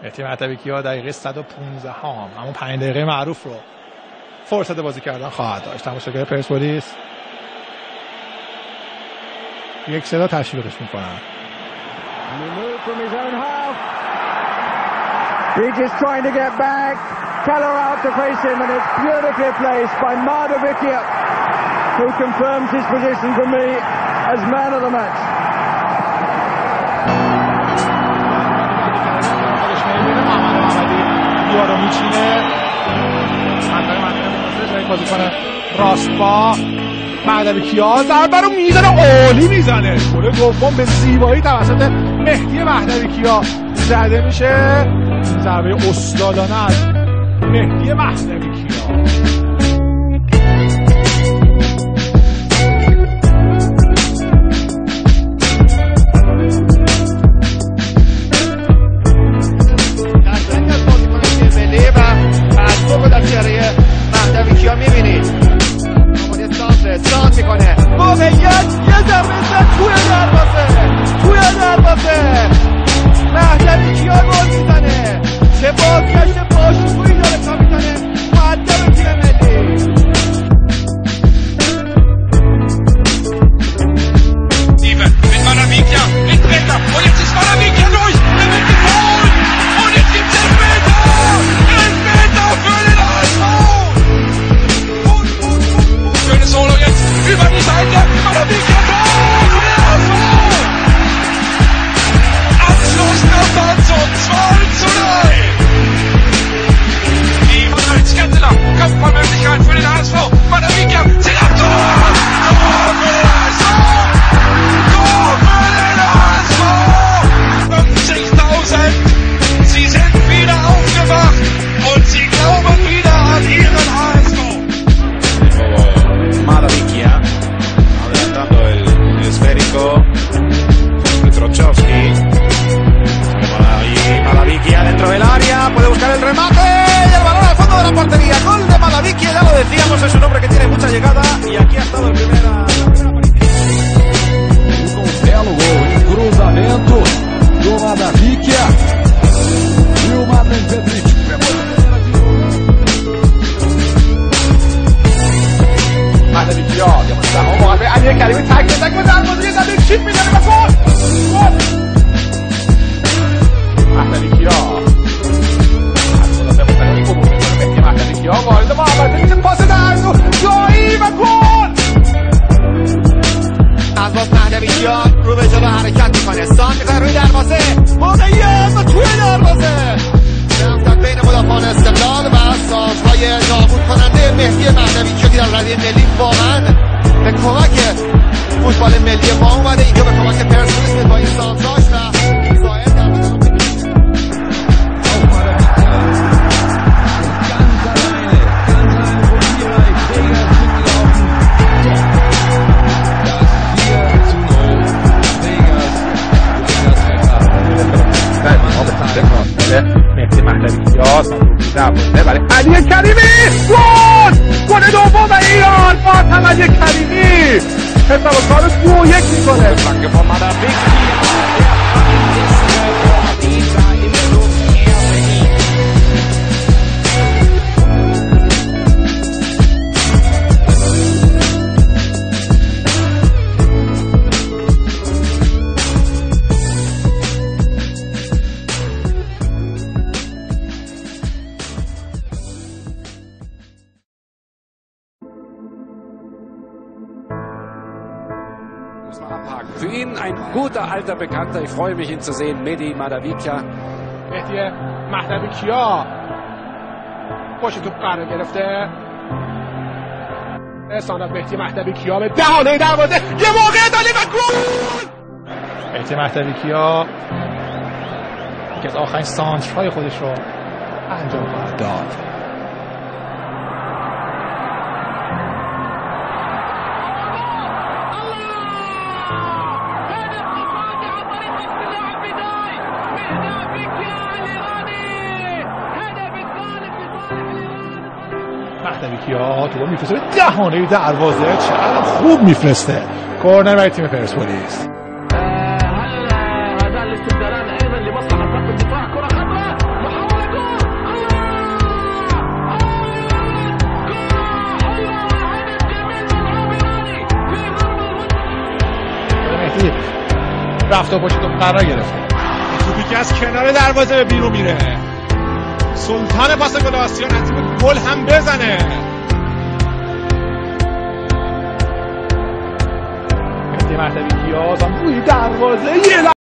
مهدی مهدوی کیا دقیقه 115 همون 5 دقیقه معروف رو فرصت بازی کردن خواهد داشت. تماشاگر پرسپولیس یک صدا تشویقش میکنن. He's just trying to get back. Keller out to face him, and it's beautifully placed by Madovicia, who confirms his position for me as man of the match. یارو میچینه بازیکن راست با مهدوی کیا ضربه رو میزنه، عالی میزنه. گل دوم به زیبایی توسط مهدی مهدوی کیا زده میشه. ضربه استادانه از مهدی مهدوی کیا. مهدوی کیا میبینید سانت میکنه، موقعیت یه ضربه زد توی دروازه مهدوی کیا گل میزنه. چه بازگشت باشکوهی داره کاپیتان مؤدب تیم ملی. Steven mit Maravicchia, mit Bretter und jetzt ist Maravicchia durch, er wird geholt und jetzt gibt's Elfmeter für den HSV. Schönes Solo jetzt über die Seite, Maravicchia Tor für den HSV. Abschluss der Partie 2:3. Die Skandler, Kopfballmöglichkeit für den HSV. Maravicchia zählt ab, Tor für den HSV. Tor für den HSV. 50.000, sie sind wieder aufgewacht und sie glauben wieder an ihren HSV. Maravicchia adelantando el esférico sobre Trochowski. Maravicchia dentro del área, puede buscar el remate y el balón al fondo de la portería. Gol de Maravicchia, ya lo decíamos, es un hombre que tiene mucha llegada y aquí ha estado la primera aparición. Com um belo gol, cruzamento do Maravicchia e o Marlon Pedric. مهدوی کیا دیگه محمد علی کریمی تک به تک دروازه زمین چیپ میزنه و گل. مهدوی کیا از مدافع مصطفی عبور میکنه. مهدی مهدوی کیا وارد محوطه میشه، پاس دردو جایی و گل. از باز مهدوی کیا رو به جلو حرکت میکنه، سان میکنه روی دروازه، موقعیت و توی دروازه رفتن بین مدافعان استقلال و سازهای نابود کننده مهدی مهدوی کیا در رده ملی. واقعا به کمک فوتبال ملی ما اومده، اینجا به کمک پرسپولیس با این سانتراش و ظاهر در مهدی مهدوی کیا دروازه برای علی کریمی. گل دوم ایران با علی کریمی حساب کارو 2-1 میکنه. Für ihn ein guter alter Bekannter. Ich freue mich, ihn zu sehen. Mehdi Maravicchia. مهدی مهدوی کیا پشت توپ قرار گرفته. رسانه مهدی مهدوی کیا به دهانه دروازه، یه موقع دالی و گل. مهدی مهدوی کیا یکی از آخرین سانترهای خودش رو انجام خواهد داد. مهدوی کیا تو میفرسته به دهانه دروازه، چقدر خوب میفرسته. کورنر برای تیم پرسپولیس. رفت و پشت توپ قرار گرفته. توپی که از کنار دروازه به بیرون میره. سلطان پاس گل آسیا نصیب گل هم بزنه. مهدی مهدوی کیا روی دروازه